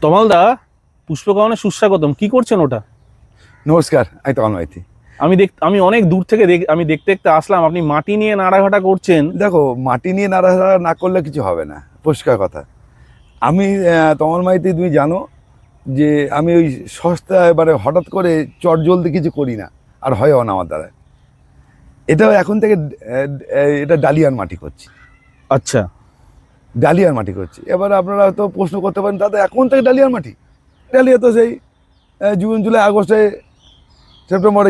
তমালদা, পুষ্পকাননে সুস্বাগতম। কি করছেন ওটা? নমস্কার, আমি তমাল মাইতি। আমি অনেক দূর থেকে আমি দেখতে দেখতে আসলাম, আপনি মাটি নিয়ে নাড়াঘাটা করছেন। দেখো, মাটি নিয়ে নাড়াচাড়া না করলে কিছু হবে না, পরিষ্কার কথা। আমি তমাল মাইতি, তুমি জানো যে আমি ওই সস্তা এবারে হঠাৎ করে চট জলদি কিছু করি না, আর হয়ও না আমার দ্বারা। এটাও এখন থেকে এটা ডালিয়ার মাটি করছি। আচ্ছা, ডালিয়ার মাটি করছি। এবার আপনারা তো প্রশ্ন করতে পারেন, দাদা এখন থেকে ডালিয়ার মাটি? ডালিয়া তো সেই জুন জুলাই আগস্টে সেপ্টেম্বর,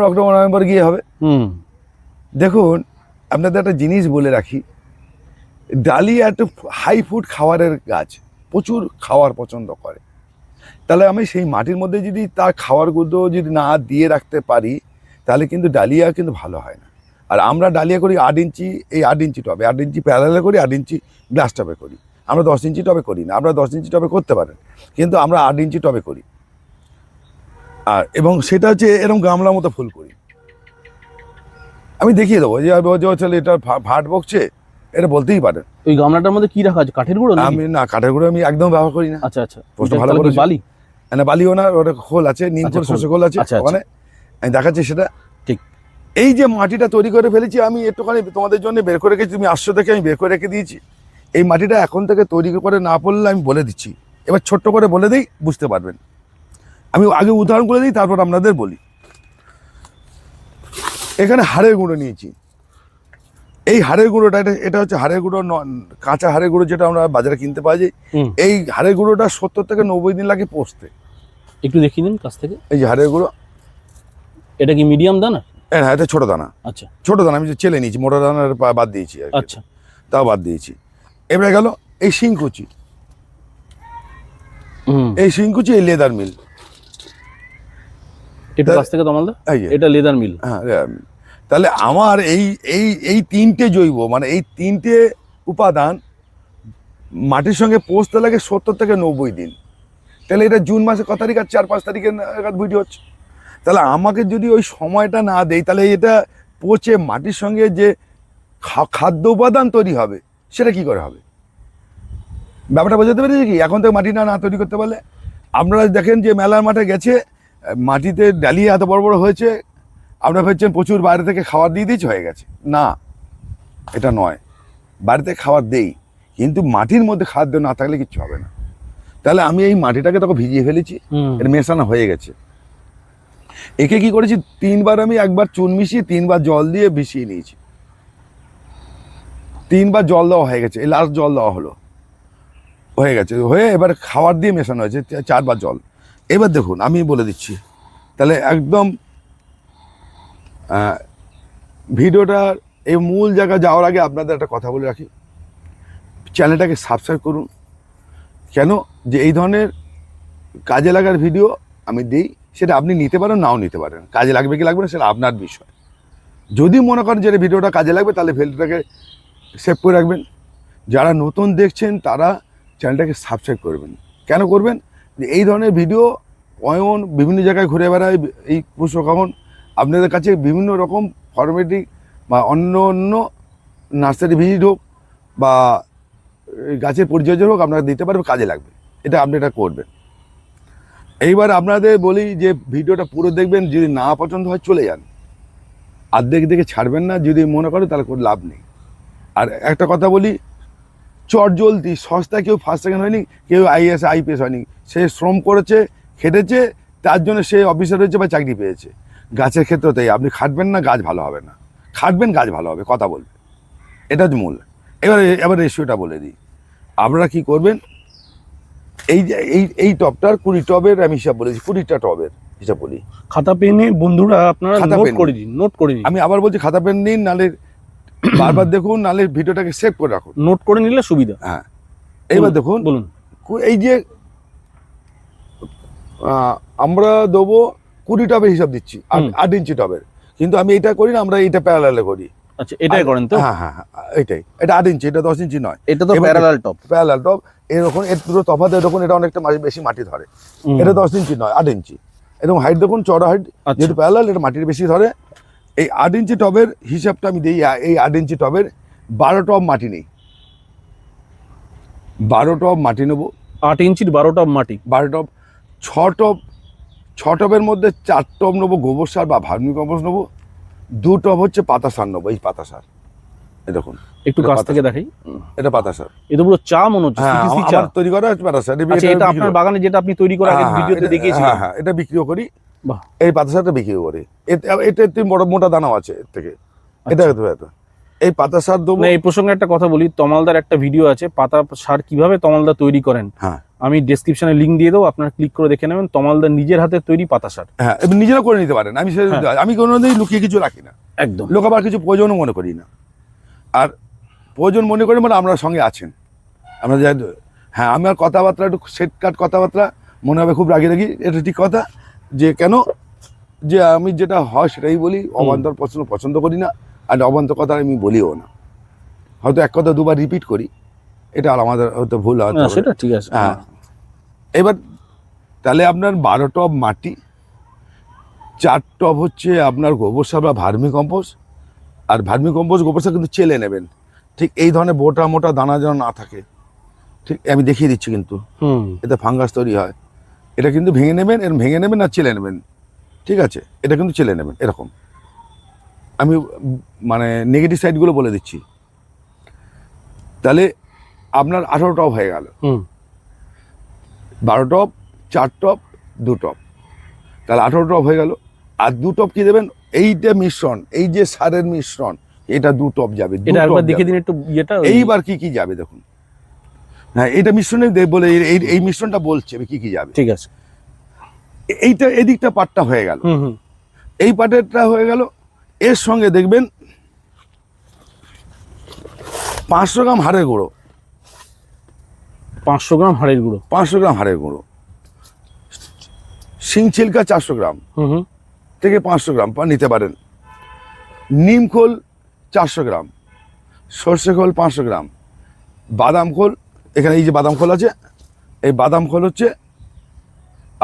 অক্টোবর নভেম্বর গিয়ে হবে। দেখুন, আপনাদের একটা জিনিস বলে রাখি, ডালিয়া একটা হাই ফুড খাবারের গাছ, প্রচুর খাওয়ার পছন্দ করে। তাহলে আমি সেই মাটির মধ্যে যদি তার খাবারগুলো যদি না দিয়ে রাখতে পারি, তাহলে কিন্তু ডালিয়া কিন্তু ভালো হয় না। আর আমরা ডালিয়া করি 8 ইঞ্চি, এই 8 ইঞ্চি টবে, 8 ইঞ্চি প্যারালালে করি, 8 ইঞ্চি গ্লাস টবে করি। আমরা 10 ইঞ্চি টবে করি না। আমরা 10 ইঞ্চি টবে করতে পারেন, কিন্তু আমরা 8 ইঞ্চি টবে করি। আর এবং সেটা হচ্ছে এরকম গামলার মতো ফুল করি। আমি দেখিয়ে দেবো যে চলে এটা ভাট বকছে, এটা বলতেই পারেন। ওই গামলাটার মধ্যে কি রাখা আছে? কাঠের গুঁড়ো? আমি না, কাঠের গুঁড়ো আমি একদম ব্যবহার করি না। আচ্ছা আচ্ছা, প্রশ্ন ভালো করে। বালি না, বালিও না, ওটা খোল আছে, নিম খোল, শস্য খোল আছে ওখানে। আমি দেখাচ্ছি সেটা। ঠিক। এই যে মাটিটা তৈরি করে ফেলেছি আমি, একটুখানি তোমাদের জন্য বের করে রেখেছি, তুমি আসছো দেখে আমি বের করে রেখে দিয়েছি। এই মাটিটা এখন থেকে তৈরি করে না পড়লে আমি বলে দিচ্ছি, এবার ছোট্ট করে বলে দিই, বুঝতে পারবেন। আমি আগে উদাহরণ করে দিই, তারপর আপনাদের বলি। এখানে হাড়ের গুঁড়ো নিয়েছি। এই হাড়ের গুঁড়োটা, এটা হচ্ছে হাড়ের গুঁড়ো, কাঁচা হাড়ের গুঁড়ো, যেটা আমরা বাজারে কিনতে পাওয়া যায়। এই হাড়ের গুঁড়োটা 70 থেকে 90 দিন লাগে পচতে। একটু দেখিয়ে দিন কাছ থেকে। এই যে হাড়ের গুঁড়ো, এটা কি মিডিয়াম দানা? হ্যাঁ, এটা ছোট দানা। আচ্ছা, ছোট দানা আমি চেলে নিয়েছি, মোটা দানার বাদ দিয়েছি। আচ্ছা, তাও বাদ দিয়েছি। এবারে গেল এই শিংকুচি, এই শিংকুচি, এই লেদার মিল। এটা কাছ থেকে তমালদা, এটা লেদার মিল। হ্যাঁ, লেদার মিল। তাহলে আমার এই এই এই তিনটে জৈব, মানে এই তিনটে উপাদান মাটির সঙ্গে পৌঁছতে লাগে 70 থেকে 90 দিন। তাহলে এটা জুন মাসে কত তারিখ? আর 4-5 তারিখে ভিডিও হচ্ছে। তাহলে আমাকে যদি ওই সময়টা না দেই, তাহলে এটা পচে মাটির সঙ্গে যে খাদ্য উপাদান তৈরি হবে, সেটা কি করে হবে? ব্যাপারটা বোঝাতে পেরেছি কি? এখন থেকে মাটি না তৈরি করতে পারলে, আপনারা দেখেন যে মেলার মাঠে গেছে, মাটিতে ডালিয়া এত বড় বড় হয়েছে, আপনারা ভাবছেন প্রচুর বাইরে থেকে খাবার দিয়ে দিয়েছে, হয়ে গেছে। না, এটা নয়। বাইরে থেকে খাবার দেই, কিন্তু মাটির মধ্যে খাদ্য না থাকলে কিচ্ছু হবে না। তাহলে আমি এই মাটিটাকে তখন ভিজিয়ে ফেলেছি, এর মেশানো হয়ে গেছে। একে কি করেছি, 3 বার আমি, একবার চুন মিশিয়ে 3 বার জল দিয়ে ভিজিয়ে নিয়েছি। 3 বার জল দেওয়া হয়ে গেছে, এই লাস্ট জল দেওয়া হলো, হয়ে গেছে। হয়ে এবার খাবার দিয়ে মেশানো হয়েছে 4 বার জল। এবার দেখুন, আমি বলে দিচ্ছি, তাহলে একদম ভিডিওটার এই মূল জায়গায় যাওয়ার আগে আপনাদের একটা কথা বলে রাখি, চ্যানেলটাকে সাবস্ক্রাইব করুন। কেন? যে এই ধরনের কাজে লাগার ভিডিও আমি দিই, সেটা আপনি নিতে পারেন, নাও নিতে পারেন। কাজে লাগবে কি লাগবে না, সেটা আপনার বিষয়। যদি মনে করেন যে ভিডিওটা কাজে লাগবে, তাহলে ভিডিওটাকে সেভ করে রাখবেন। যারা নতুন দেখছেন তারা চ্যানেলটাকে সাবস্ক্রাইব করবেন। কেন করবেন? যে এই ধরনের ভিডিও অয়ন বিভিন্ন জায়গায় ঘুরে বেড়ায়, এই পুষ্পকানন আপনাদের কাছে বিভিন্ন রকম ফরমেটিক বা অন্য অন্য নার্সারি ভিজিট হোক বা গাছের পরিচর্যা হোক, আপনারা দিতে পারবেন, কাজে লাগবে। এটা আপনি এটা করবেন। এইবার আপনাদের বলি যে ভিডিওটা পুরো দেখবেন, যদি না পছন্দ হয় চলে যান, অর্ধেক দেখে ছাড়বেন না। যদি মনে করেন তাহলে কোনো লাভ নেই। আর একটা কথা বলি, চট জলদি সস্তা কেউ ফার্স্ট সেকেন্ড হয়নি, কেউ আইএস আইপিএস হয়নি। সে শ্রম করেছে, খেটেছে, তার জন্য সে অফিসার হয়েছে বা চাকরি পেয়েছে। গাছের ক্ষেত্রে তাই, আপনি খাটবেন না, গাছ ভালো হবে না। খাটবেন, গাছ ভালো হবে, কথা বলবে, এটা হচ্ছে মূল। এবার রেশিওটা বলে দিই। আপনারা কি করবেন, এই যে এই টবটার 20 টবের আমি হিসাব বলেছি, 20টা টবের হিসাব বলি। খাতা পেনে বন্ধুরা আপনারা নোট করে দিন। আমি আবার বলছি, খাতা পেন নিন, নালে বারবার দেখুন, নালে ভিডিওটাকে সেভ করে রাখুন, নোট করে নিলে সুবিধা। হ্যাঁ। এইবার দেখুন, বলুন। এই যে আমরা দেবো 20 টবের হিসাব দিচ্ছি, 8 ইঞ্চি টবের, কিন্তু আমি এটা করি না, আমরা এটা প্যারালালে করি। আচ্ছা, এটাই করেন তো? হ্যাঁ হ্যাঁ, এটাই। এটা 8 ইঞ্চি, এটা 10 ইঞ্চি নয়। এটা তো প্যারালাল টব। প্যারালাল টব এরকম, এর দুটো তফাৎ এরকম, এটা অনেকটা বেশি মাটি ধরে। এটা 10 ইঞ্চি নয়, 8 ইঞ্চি। এরকম হাইট দেখুন, চড়া হাইট, যেহেতু প্যারালাল, এটা মাটির বেশি ধরে। এই 8 ইঞ্চি টবের হিসাবটা আমি দিই। এই 8 ইঞ্চি টবের 12 টব মাটি নেই, 12 টব মাটি নেবো। 8 ইঞ্চির 12 টব মাটি। 12 টব, 6 টবের মধ্যে 4 টব নেবো গোবর সার বা ভার্মি কম্পোস্ট নেবো, 2 টব হচ্ছে পাতা সার নেবো। এই পাতা সার, এই দেখুন একটু কাছ থেকে দেখাই, এটা পাতা সার। এটা পুরো চা মনে হচ্ছে, হ্যাঁ, CTC চা আমার তৈরি করা হচ্ছে পাতা সার। আচ্ছা, এটা আপনার বাগানে যেটা আপনি তৈরি করে আগের ভিডিওতে দেখিয়েছিলেন? হ্যাঁ, এটা বিক্রিও করি। বাহ, এই পাতা সারটা বিক্রি করি। এটা একটু বড় মোটা দানাও আছে এর থেকে। এটা এত এই পাতা সার দেবো। না, এই প্রসঙ্গে একটা কথা বলি, তমালদার একটা ভিডিও আছে পাতা সার কিভাবে তমালদা তৈরি করেন, হ্যাঁ, আমি ডেসক্রিপশনে লিংক দিয়ে দেবো, আপনারা ক্লিক করে দেখে নেবেন। তমালদার নিজের হাতে তৈরি পাতা সার। হ্যাঁ, নিজেরা করে নিতে পারেন। আমি কোনোদিন লুকিয়ে কিছু রাখি না, একদম। লোক আবার কিছু প্রয়োজনও মনে করি না। আর প্রয়োজন মনে করি মানে আপনার সঙ্গে আছেন, আমরা হ্যাঁ, আমার কথাবার্তা একটু সেটকাট কথাবার্তা মনে হবে খুব রাগি, এটা ঠিক কথা। যে কেন, যে আমি যেটা হয় সেটাই বলি, অবান্তর পছন্দ করি না, আর অবান্তর কথা আমি বলিও না। হয়তো এক কথা দুবার রিপিট করি, এটা আমাদের হয়তো ভুল হয়, সেটা ঠিক আছে। হ্যাঁ, এবার তাহলে আপনার 12 টব মাটি, 4 টব হচ্ছে আপনার গোবর সার বা ভার্মি কম্পোস্ট। আর ভার্মি কম্পোস্ট গোবর সার কিন্তু চেলে নেবেন, ঠিক এই ধরনের মোটা দানা যেন না থাকে। ঠিক আমি দেখিয়ে দিচ্ছি, কিন্তু এতে ফাঙ্গাস তৈরি হয়। এটা কিন্তু ভেঙে নেবেন, এরকম ভেঙে নেবেন আর চেলে নেবেন, ঠিক আছে? এটা কিন্তু চেলে নেবেন এরকম। আমি মানে নেগেটিভ সাইডগুলো বলে দিচ্ছি। তাহলে আপনার 18 টব হয়ে গেল। 12 টব, 4 টব, 2 টব, তাহলে 18 টব হয়ে গেল। আর 2 টব কি দেবেন? এইটা মিশ্রণ, এই যে সারের মিশ্রণ, এটা 2 টব যাবে। এটা একবার দেখে দিন একটু ইয়েটা। এইবার কি যাবে দেখুন। হ্যাঁ, এইটা মিশ্রণে বলে এই মিশ্রণটা বলছে কি যাবে। ঠিক আছে, এইটা এদিকটা পাটটা হয়ে গেল, এই পাটেরটা হয়ে গেল। এর সঙ্গে দেখবেন 500 গ্রাম হাড়ের গুঁড়ো, 500 গ্রাম হাড়ের গুঁড়ো, 500 গ্রাম হাড়ের গুঁড়ো। শিং ছিলকা 400 গ্রাম থেকে 500 গ্রাম নিতে পারেন। নিম খোল 400 গ্রাম, সর্ষে খোল 500 গ্রাম, বাদাম খোল, এখানে এই যে বাদাম খোল আছে, এই বাদাম খোল হচ্ছে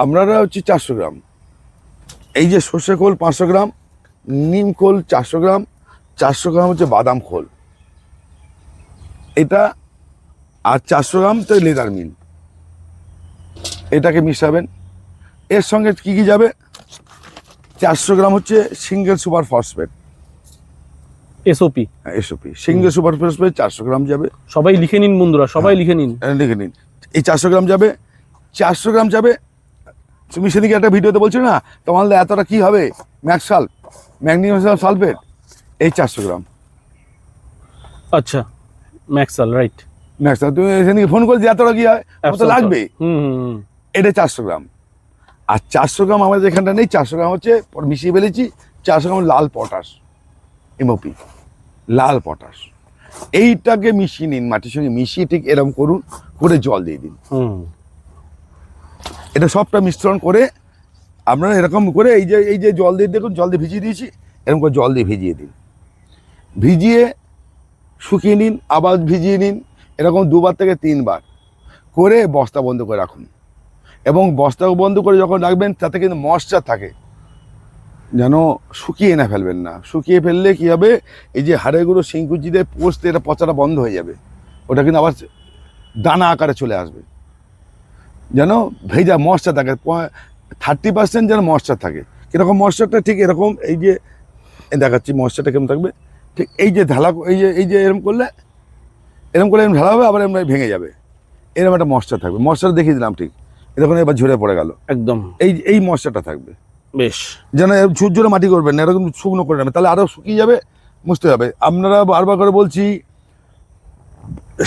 আপনারা হচ্ছে 400 গ্রাম। এই যে সর্ষে খোল 500 গ্রাম, নিম খোল 400 গ্রাম, 400 গ্রাম হচ্ছে বাদাম খোল এটা, আর 400 গ্রাম তো লেদার মিল। এটাকে মিশাবেন। এর সঙ্গে কি যাবে? 400 গ্রাম হচ্ছে single super phosphate, SOP. SOP single super phosphate 400 গ্রাম যাবে। সবাই লিখে নিন বন্ধুরা, সবাই লিখে নিন, লিখে নিন। এই 400 গ্রাম যাবে। 400 গ্রাম যাবে, তুমি সেদিকে একটা ভিডিওতে বলছো না তোমার এতটা কি হবে, ম্যাগনেসিয়াম সালফেট, এই 400 গ্রাম। আচ্ছা, ম্যাক্সাল, রাইট। ম্যাক্সাল, তুমি সেদিকে ফোন করে যে এতটা কি হয়, কত লাগবে, এটা 400 গ্রাম। আর 400 গ্রাম আমাদের এখানটা নেই, 400 গ্রাম হচ্ছে মিশিয়ে ফেলেছি। 400 গ্রাম লাল পটাশ, এমওপি, লাল পটাশ। এইটাকে মিশিয়ে নিন, মাটির সঙ্গে মিশিয়ে ঠিক এরকম করুন, করে জল দিয়ে দিন। এটা সবটা মিশ্রণ করে আপনারা এরকম করে এই যে জল দিয়ে, দেখুন জল দিয়ে ভিজিয়ে দিয়েছি, এরকম করে জল দিয়ে ভিজিয়ে দিন। ভিজিয়ে শুকিয়ে নিন, আবার ভিজিয়ে নিন, এরকম 2বার থেকে 3বার করে বস্তা বন্ধ করে রাখুন। এবং বস্তা বন্ধ করে যখন রাখবেন তাতে কিন্তু ময়েশ্চার থাকে, যেন শুকিয়ে না ফেলবেন না। শুকিয়ে ফেললে কি হবে, এই যে হাড়েগুলো শিংকুচিতে পোস্তে এটা পচাটা বন্ধ হয়ে যাবে, ওটা কিন্তু আবার দানা আকারে চলে আসবে। যেন ভেজা ময়েশ্চার থাকে, 30% যেন ময়েশ্চার থাকে। কীরকম ময়েশ্চারটা? ঠিক এরকম, এই যে দেখাচ্ছি ময়েশ্চারটা কেমন থাকবে। ঠিক এই যে ঢালা, এই যে এরকম করলে এরকম ঢালা হবে, আবার এরকম ভেঙে যাবে, এরকম একটা ময়েশ্চার থাকবে। ময়েশ্চার দেখিয়ে দিলাম, ঠিক এরকম এবার ঝরে পড়ে গেল একদম। এই ময়েশ্চারটা থাকবে বেশ, যেন ঝুরঝুরে মাটি করবেন না, এরকম শুকনো করে নেবেন, তাহলে আরও শুকিয়ে যাবে, মুছতে হবে। আপনারা বারবার করে বলছি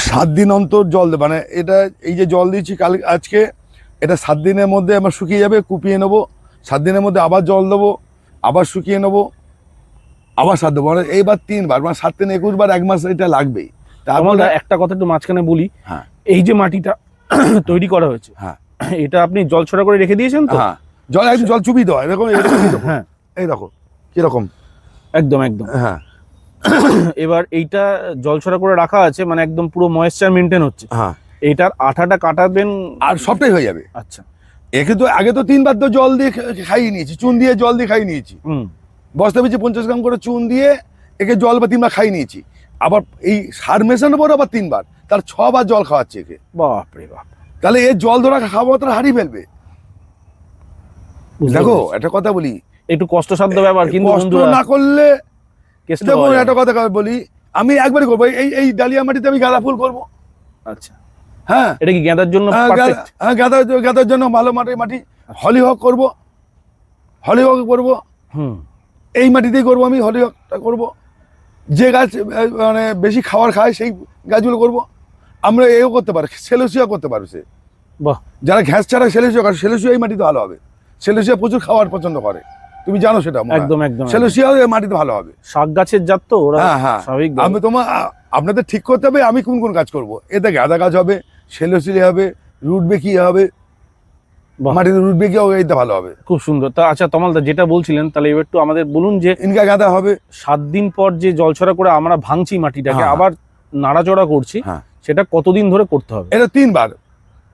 7 দিন অন্তর জল দেবে, মানে এটা এই যে জল দিচ্ছি আজকে, এটা 7 দিনের মধ্যে আমার শুকিয়ে যাবে, কুপিয়ে নেবো। 7 দিনের মধ্যে আবার জল দেবো, আবার শুকিয়ে নেবো, আবার 7 দেবো, মানে এইবার 3বার, মানে 7 দিন 21 বার, 1 মাস এটা লাগবেই। তাহলে একটা কথা একটু মাঝখানে বলি, হ্যাঁ, এই যে মাটিটা তৈরি করা হয়েছে, হ্যাঁ, এটা আপনি জল ছড়া করে রেখে দিয়েছেন তো? হ্যাঁ, একদম জল চুপিয়ে দেওয়া, এরকম। হ্যাঁ, এই দেখো কিরকম, একদম। হ্যাঁ, এবার এইটা জল ছড়া করে রাখা আছে, মানে একদম পুরো ময়েশ্চার মেনটেন হচ্ছে। হ্যাঁ, এটার আঠাটা কাটাবেন আর সবটাই হয়ে যাবে। আচ্ছা, একে তো আগে তো 3বার তো জল দিয়ে খাইয়ে নিয়েছি, চুন দিয়ে জল দিয়ে খাইয়ে নিয়েছি। বস্তা পিছিয়ে 50 গ্রাম করে চুন দিয়ে একে জল বা 3বার খাইয়ে নিয়েছি। আবার এই সার মেশানোর পর আবার 3বার, তার 6বার জল খাওয়াচ্ছে একে। বাপরে বাপ, তাহলে এর জল ধরা ক্ষমতা হারিয়ে ফেলবে। বুঝতে দেখো পেরেছি। একটা কথা বলি, একটু কষ্টসাধ্য ব্যাপার, কিন্তু কষ্ট বন্ধুরা না করলে কেষ্ট দেখুন পাওয়া যায় একটা না। কথা বলি, আমি একবারই করবো এই ডালিয়া মাটিতে আমি গাঁদা ফুল করবো। আচ্ছা, হ্যাঁ এটা কি গেঁদার জন্য পারফেক্ট? গাঁদার জন্য ভালো মাটি হলিহক করবো, হলিহক করবো, এই মাটিতেই করবো আমি, হলিহকটা করবো। যে গাছ মানে বেশি খাবার খায় সেই গাছগুলো করবো। আমরা এও করতে পারি, সেলেসিয়া করতে পারবে সে। বাহ, যারা ঘ্যাস ছাড়া সেলেসিয়া করে, সেলেসিয়া এই মাটিতে ভালো হবে। সেলেসিয়া প্রচুর খাবার পছন্দ করে, তুমি জানো সেটা মনে হয়। একদম একদম। সেলেসিয়া মাটিতে ভালো হবে। শাক গাছের জাত তো ওরা, হ্যাঁ হ্যাঁ, স্বাভাবিক। আমি আপনাদের ঠিক করতে হবে আমি কোন কোন কাজ করব। এতে গাঁদা গাছ হবে, সেলোসিলি হবে, রুট বেকি হবে, মাটিতে রুট বেকি হবে, এইটা ভালো হবে। খুব সুন্দর। তা আচ্ছা তমালদা, যেটা বলছিলেন তাহলে এবার একটু আমাদের বলুন যে ইনকা গাঁদা হবে। 7 দিন পর যে জলছড়া করে আমরা ভাঙছি মাটিটাকে, হ্যাঁ। আবার নাড়াচড়া করছি, হ্যাঁ, সেটা কতদিন ধরে করতে হবে? এটা 3 বার,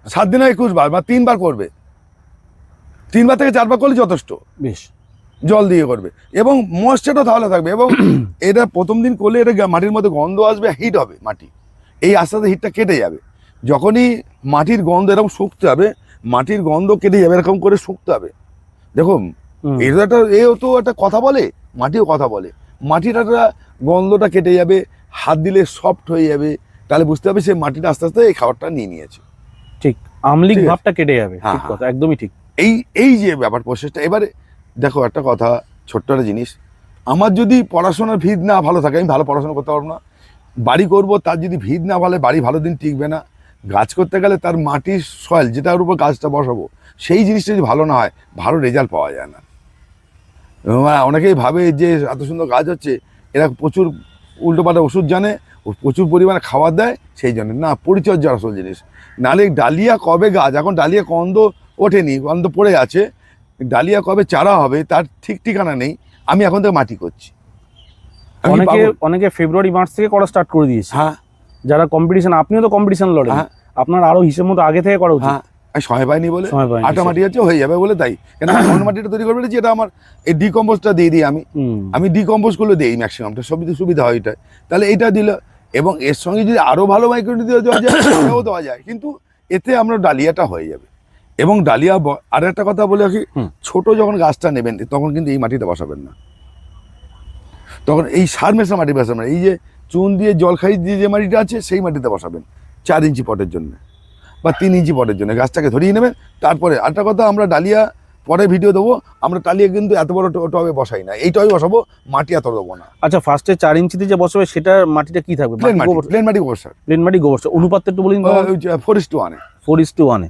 7 দিনে 21 বার বা 3 বার করবে। 3 বার থেকে 4 বার করলে যথেষ্ট। বেশ, জল দিয়ে করবে এবং ময়েশ্চারও তাহলে থাকবে। এবং এটা প্রথম দিন করলে এটা মাটির মধ্যে গন্ধ আসবে, হিট হবে মাটি, এই আস্তে আস্তে হিটটা কেটে যাবে। যখনই মাটির গন্ধ এরকম শুকতে হবে, মাটির গন্ধ কেটে যাবে, এরকম করে শুকতে হবে। দেখুন এটা একটা, এও তো একটা কথা বলে, মাটিও কথা বলে। মাটির একটা গন্ধটা কেটে যাবে, হাত দিলে সফট হয়ে যাবে, তাহলে বুঝতে হবে সে মাটিটা আস্তে আস্তে এই খাবারটা নিয়ে নিয়েছে। ঠিক, আমলিক ঠিক আছে। ভাবটা কেটে যাবে। হ্যাঁ, ঠিক কথা, একদমই ঠিক। এই যে ব্যাপার প্রসেসটা। এবারে দেখো একটা কথা, ছোট্ট একটা জিনিস, আমার যদি পড়াশোনার ভিত না ভালো থাকে, আমি ভালো পড়াশোনা করতে পারবো না। বাড়ি করব, তার যদি ভিত না ভালো, বাড়ি ভালো দিন টিকবে না। গাছ করতে গেলে তার মাটির সয়েল, যেটার উপর গাছটা বসাবো, সেই জিনিসটা যদি ভালো না হয়, ভালো রেজাল্ট পাওয়া যায় না। অনেকেই ভাবে যে এত সুন্দর গাছ হচ্ছে, এরা প্রচুর উল্টোপাল্টা ওষুধ জানে, প্রচুর পরিমাণে খাবার দেয়, সেই জন্য না। পরিচর্যা আসল জিনিস। নাহলে ডালিয়া কবে গাছ, এখন ডালিয়া কন্দ ওঠেনি, কন্দ পড়ে আছে, ডালিয়া কবে চারা হবে তার ঠিক ঠিকানা নেই। আমি এখন থেকে মাটি করছি। অনেকে ফেব্রুয়ারি মার্চ থেকে করা স্টার্ট করে দিয়েছে। হ্যাঁ, যারা কম্পিটিশন, আপনিও তো কম্পিটিশন লড়েন, হ্যাঁ। আপনার আরো হিসেব মতো আগে থেকে করা উচিত। হ্যাঁ, আমি সময় পাইনি বলে, সময় পাইনি, আটা মাটি আছে হয়ে যাবে বলে, তাই কেন অন্য মাটিটা তৈরি করবে, যেটা আমার এই ডিকম্পোস্টটা দিয়ে দিই আমি ডিকম্পোস্ট গুলো দিই ম্যাক্সিমামটা, সুবিধা হয় এটা। তাহলে এইটা দিল, এবং এর সঙ্গে যদি আরো ভালো মাইক্রোনিউট্রিয়েন্ট দেওয়া যায় সেটাও দেওয়া যায়, কিন্তু এতে আমরা ডালিয়াটা হয়ে যাবে। এবং ডালিয়া আর একটা কথা বলে রাখি, ছোট যখন গাছটা নেবেন তখন কিন্তু এই মাটিটা বসাবেন না, তখন এই সার মেশা মাটি বসাবেন। এই যে চুন দিয়ে জলখাই দিয়ে যে মাটিটা আছে সেই মাটিতে বসাবেন 4 ইঞ্চি পটের জন্য বা 3 ইঞ্চি পটের জন্য। গাছটাকে ধরিয়ে নেবেন। তারপরে আরেকটা কথা, আমরা ডালিয়া পরে ভিডিও দেবো, আমরা ডালিয়া কিন্তু এত বড় টবে বসাই না, এই টবে বসাবো, মাটি এত দেবো না। আচ্ছা, ফার্স্টে 4 ইঞ্চিতে যে বসাবে সেটা মাটিটা কি থাকবে? প্লেন মাটি গোবর সার। প্লেন মাটি গোবর সার। অনুপাতটা একটু বলুন। 4:1 4:1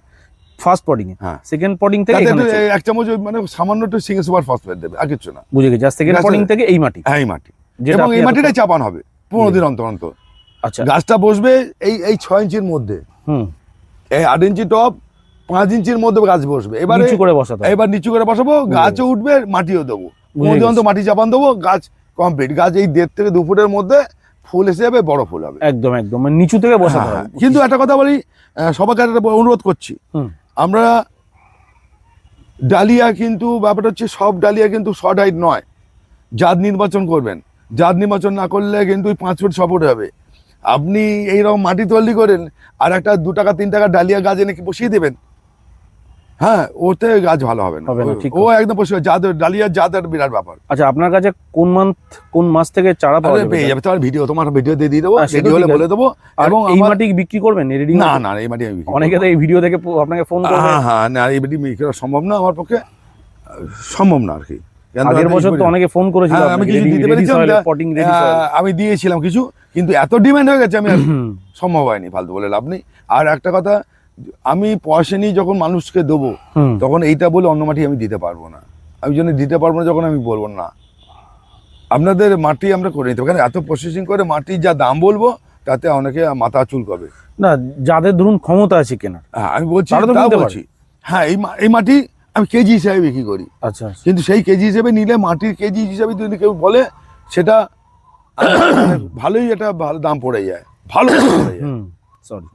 ফার্স্ট পটিং এ। হ্যাঁ, সেকেন্ড পটিং থেকে এখানে 1 চামচ মানে সামান্য একটু সিঙ্গেল সুপার ফসফেট দেবে, আর কিছু না। বুঝে গেছি। সেকেন্ড পটিং থেকে এই মাটি, হ্যাঁ এই মাটি, যেটা এবং এই মাটিটাই চাপান হবে 15 দিন অন্তর অন্তর। আচ্ছা, গাছটা বসবে এই 6 ইঞ্চির মধ্যে, এই 8 ইঞ্চি টব 5 ইঞ্চির মধ্যে গাছ বসবে। এবার নিচু করে বসাতে হবে। এবার নিচু করে বসাবো, গাছও উঠবে, মাটিও দেবো, 15 দিন অন্তর মাটি চাপান দেবো, গাছ কমপ্লিট। গাছ এই 1.5 থেকে 2 ফুটের মধ্যে ফুল এসে যাবে, বড় ফুল হবে। একদম একদম, মানে নিচু থেকে বসাতে হবে। কিন্তু একটা কথা বলি, সবাইকে একটা অনুরোধ করছি, আমরা ডালিয়া কিন্তু ব্যাপারটা হচ্ছে, সব ডালিয়া কিন্তু শর্ট হাইট নয়, জাত নির্বাচন করবেন। জাত নির্বাচন না করলে কিন্তু 5 ফুট 6 ফুট হবে। আপনি এইরকম মাটি তৈরি করেন আর একটা 2 টাকা 3 টাকা ডালিয়া গাছ এনে কি বসিয়ে দেবেন, হ্যাঁ ওতে গাছ ভালো হবে না। ও একদম বসে ডালিয়া জাত একটা বিরাট ব্যাপার। আচ্ছা, আপনার কাছে কোন মাস থেকে চারা পাওয়া যাবে? পেয়ে যাবে, তোমার ভিডিও দিয়ে দেবো, রেডি হলে বলে দেবো। এবং এই মাটি বিক্রি করবেন রেডি? না এই মাটি আমি অনেকে তো এই ভিডিও দেখে আপনাকে ফোন করবে। হ্যাঁ না, এই মাটি বিক্রি করা সম্ভব না, আমার পক্ষে সম্ভব না আর কি। আগের বছর তো অনেকে ফোন করেছিল, আমি কিছু দিতে পেরেছিলাম, আমি দিয়েছিলাম কিছু, কিন্তু এত ডিমান্ড হয়ে গেছে আমি সম্ভব হয়নি, ফালতু বলে লাভ নেই। আর একটা কথা, আমি পয়সা নিয়ে যখন মানুষকে দেবো তখন এইটা বলে অন্য মাটি আমি দিতে পারবো না। আমি জন্য দিতে পারবো না যখন আমি বলবো না, আপনাদের মাটি আমরা করে নিতে, কারণ এত প্রসেসিং করে মাটির যা দাম বলবো তাতে অনেকে মাথা চুল করবে না, যাদের ধরুন ক্ষমতা আছে কেনা। হ্যাঁ আমি বলছি, হ্যাঁ এই মাটি আমি কেজি হিসাবে বিক্রি করি। আচ্ছা, কিন্তু সেই কেজি হিসেবে নিলে, মাটির কেজি হিসাবে যদি কেউ বলে, সেটা ভালোই একটা ভালো দাম পড়ে যায়, ভালো সরি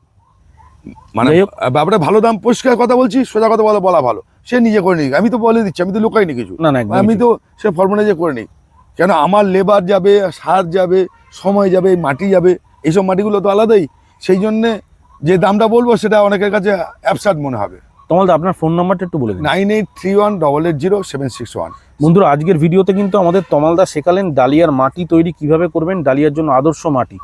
মানে ব্যাপারটা ভালো দাম। পরিষ্কার কথা বলছি, সোজা কথা বলা ভালো, সে নিজে করে নিক, আমি তো বলে দিচ্ছি, আমি তো লোকাইনি কিছু, আমি তো সে ফর্মুলা করে নিক। কেন আমার লেবার যাবে, সার যাবে, সময় যাবে, মাটি যাবে, এইসব মাটিগুলো তো আলাদাই। সেই জন্যে যে দামটা বলবো সেটা অনেকের কাছে অ্যাবসার্ড মনে হবে। তমালদা আপনার ফোন নাম্বারটা একটু বলে দিন। 9831880761। বন্ধুরা আজকের ভিডিওতে কিন্তু আমাদের তমালদা শেখালেন ডালিয়ার মাটি তৈরি কিভাবে করবেন, ডালিয়ার জন্য আদর্শ মাটি,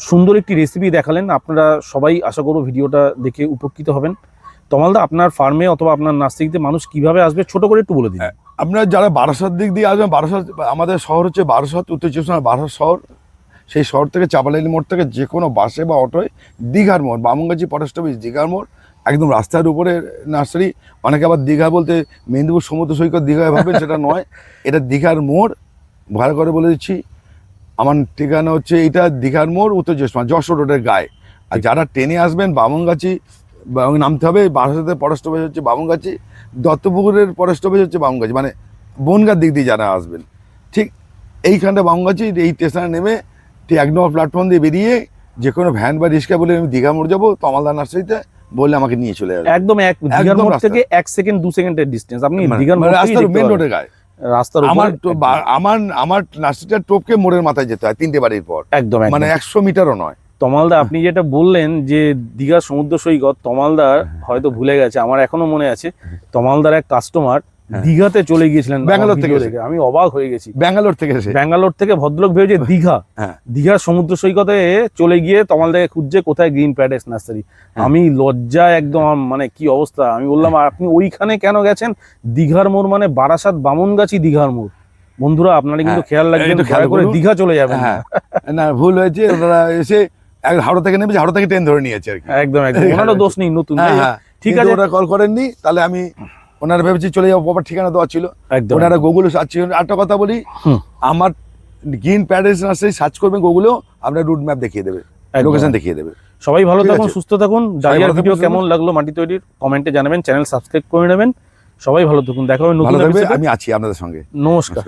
সুন্দর একটি রেসিপি দেখালেন। আপনারা সবাই আশা করব ভিডিওটা দেখে উপকৃত হবেন। তমালদা আপনার ফার্মে অথবা আপনার নার্সারিতে মানুষ কিভাবে আসবে ছোট করে একটু বলে দিন। আপনারা যারা বারাসাত দিক দিয়ে আসবেন, বারাসাত আমাদের শহর হচ্ছে বারাসাত, উত্তর চব্বিশ পরগনার বারাসাত শহর। সেই শহর থেকে চাপালাইলি মোড় থেকে যে কোনো বাসে বা অটোয় দীঘার মোড়, বামুনগাছি পটাশ অফিস দীঘার মোড়, একদম রাস্তার উপরে নার্সারি। অনেকে আবার দীঘা বলতে মেদিনীপুর সমুদ্র সৈকত দীঘায় ভাবেন, সেটা নয়, এটা দীঘার মোড়। ভালো করে বলে দিচ্ছি, আমার ঠিকানা হচ্ছে এইটা দীঘার মোড়, উত্তর চব্বিশ পরগনা, যশোর রোডের গায়ে। আর যারা ট্রেনে আসবেন বামুনগাছি নামতে হবে, বারাসাতের পটাশ অফিস হচ্ছে বামুনগাছি, দত্তপুকুরের পটাশ অফিস হচ্ছে বামুনগাছি, মানে বনগার দিক দিয়ে যারা আসবেন, ঠিক এইখানটা বামুনগাছি, এই স্টেশনে নেমে ঠিক 1 নম্বর প্ল্যাটফর্ম দিয়ে বেরিয়ে যে কোনো ভ্যান বা রিক্সা বলে আমি দীঘা মোড় যাবো, তমালদা নার্সারিতে বললে আমাকে নিয়ে চলে যাবে। একদম দীঘার মোড় থেকে 1 সেকেন্ড 2 সেকেন্ডের ডিসটেন্স, আপনি দীঘার মোড় রাস্তার মেন রোডের গায়ে, রাস্তার আমার নার্সারিটা টোপকে মোড়ের মাথায় যেতে হয় 3টে বাড়ির পর, একদম মানে 100 মিটারও নয়। তমালদা আপনি যেটা বললেন যে দীঘা সমুদ্র সৈকত, তমালদার হয়তো ভুলে গেছে, আমার এখনো মনে আছে, তমালদার এক কাস্টমার দীঘাতে চলে গিয়েছিলেন ব্যাঙ্গালোর থেকে, আমি অবাক হয়ে গেছি। ব্যাঙ্গালোর থেকে ভদ্রলোক ভেবেছে দীঘা, দীঘার সমুদ্র সৈকতে চলে গিয়ে তমালদাকে খুঁজছে কোথায় গ্রিন প্যারাডাইস নার্সারি। আমি লজ্জায় একদম, মানে কি অবস্থা। আমি বললাম আপনি ওইখানে কেন গেছেন? দীঘার মোড় মানে বারাসাত বামুনগাছি দীঘার মোড়। বন্ধুরা আপনারা কিন্তু খেয়াল রাখবেন, খেয়াল করে দীঘা চলে যাবেন। না ভুল হয়েছে, ওনারা এসে হাওড়া থেকে নেমেছে, হাওড়া থেকে ট্রেন ধরে নিয়েছে আর কি। একদম ওনারও দোষ নেই, নতুন। ঠিক আছে, ওরা কল করেননি, তাহলে আমি ওনারা ভেবেছি চলে যাবো, বাবার ঠিকানা দেওয়া ছিল, ওনারা গুগলে সার্চ ছিল। আরেকটা কথা বলি, আমার গ্রিন প্যারাডাইস নার্সারি সার্চ করবেন গুগলেও, আপনার রুট ম্যাপ দেখিয়ে দেবে, লোকেশন দেখিয়ে দেবে। সবাই ভালো থাকুন, সুস্থ থাকুন। ডালিয়ার ভিডিও কেমন লাগলো মাটি তৈরির কমেন্টে জানাবেন, চ্যানেল সাবস্ক্রাইব করে নেবেন। সবাই ভালো থাকুন, দেখা হবে নতুন এপিসোডে। আমি আছি আপনাদের সঙ্গে। নমস্কার।